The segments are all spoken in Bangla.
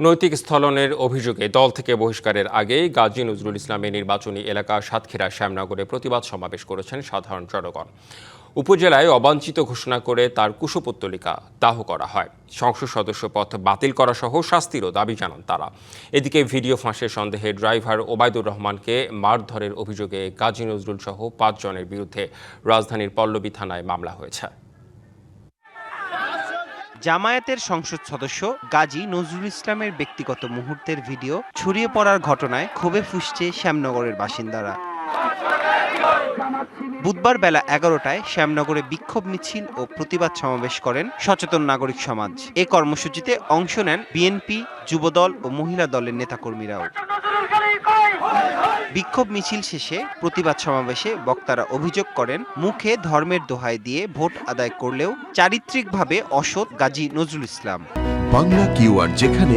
নৈতিক স্থলনের অভিযোগে দল থেকে বহিষ্কারের আগেই গাজী নজরুল ইসলামের নির্বাচনী এলাকা সাতক্ষীরা শ্যামনগরে প্রতিবাদ সমাবেশ করেছেন সাধারণ জনগণ। উপজেলায় অবাঞ্ছিত ঘোষণা করে তার কুশপুত্তলিকা দাহ করা হয়। সংসদ সদস্য পদ বাতিল করা সহ শাস্তিরও দাবি জানান তারা। এদিকে ভিডিও ফাঁসের সন্দেহে ড্রাইভার ওবায়দুর রহমানকে মারধরের অভিযোগে গাজী নজরুল সহ ৫ জনের বিরুদ্ধে রাজধানীর পল্লবী থানায় মামলা হয়েছে। জামায়াতের সংসদ সদস্য গাজী নজরুল ইসলামের ব্যক্তিগত মুহূর্তের ভিডিও ছড়িয়ে পড়ার ঘটনায় ক্ষোভে ফুঁসছে শ্যামনগরের বাসিন্দারা। বুধবার বেলা ১১টায় শ্যামনগরে বিক্ষোভ মিছিল ও প্রতিবাদ সমাবেশ করেন সচেতন নাগরিক সমাজ। এ কর্মসূচিতে অংশ নেন বিএনপি, যুবদল ও মহিলা দলের নেতাকর্মীরাও। বিক্ষোভ মিছিল শেষে প্রতিবাদ সমাবেশে বক্তারা অভিযোগ করেন, মুখে ধর্মের দোহাই দিয়ে ভোট আদায় করলেও চারিত্রিকভাবে অসৎ গাজী নজরুল ইসলাম। বাংলা কিউআর যেখানে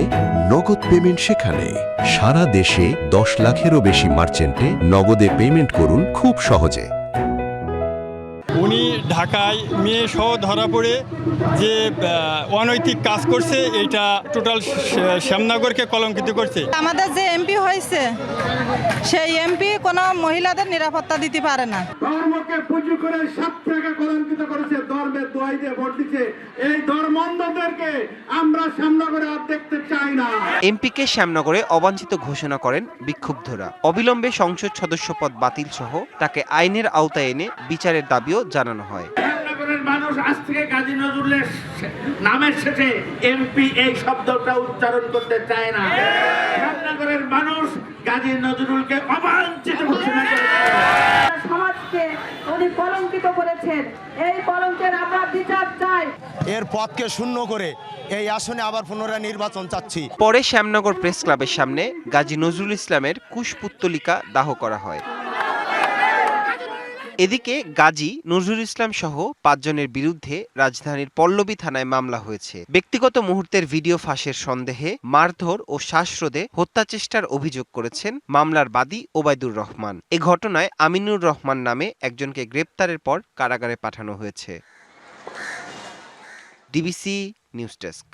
নগদ পেমেন্ট সেখানে। সারা দেশে ১০ লাখেরও বেশি মার্চেন্টে নগদে পেমেন্ট করুন খুব সহজে। উনি ঢাকায় মেয়ে সহ ধরা পড়ে যে অনৈতিক কাজ করছে, এটা টোটাল শ্যামনগরকে কলঙ্কিত করছে। আমাদের যে এমপি হয়েছে সেই এমপি কোনো মহিলাদের নিরাপত্তা দিতে পারে না। ধর্মকে পুজো করে সবথেকে কলঙ্কিত করেছে, ধর্মের দোহাই দিয়ে ভোট দিচ্ছে। এই ধর্মান্ধদেরকে আমরা শ্যামনগরে আর দেখতে চাই না। এমপিকে শ্যামনগরে অবাঞ্ছিত ঘোষণা করেন বিক্ষুব্ধরা। অবিলম্বে সংসদ সদস্য পদ বাতিল সহ তাকে আইনের আওতায় এনে বিচারের দাবিও জানানো হয়। শ্যামনগরের মানুষ আজ থেকে গাজী নজরুলের নামের শেষে এমপি এই শব্দটা উচ্চারণ করতে চায় না। শ্যামনগরের মানুষ গাজী নজরুলকে অবাঞ্ছিত ঘোষণা করেছে। সমাজকে উনি কলঙ্কিত করেছেন, এই কলঙ্কের আমরা বিচার চাই। এর পদকে শূন্য করে এই আসনে আবার পুনরায় নির্বাচন চাচ্ছি। পরে শ্যামনগর প্রেস ক্লাবের সামনে গাজী নজরুল ইসলামের কুশপুত্তলিকা দাহ করা হয়। এদিকে গাজী নজরুল ইসলাম সহ ৫ জনের বিরুদ্ধে রাজধানীর পল্লবী থানায় মামলা হয়েছে। ব্যক্তিগত মুহূর্তের ভিডিও ফাঁসের সন্দেহে মারধর ও শ্বাসরোধে হত্যাচেষ্টার অভিযোগ করেছেন মামলার বাদী ওবায়দুর রহমান। এ ঘটনায় আমিনুর রহমান নামে একজনকে গ্রেপ্তারের পর কারাগারে পাঠানো হয়েছে। DBC news desk.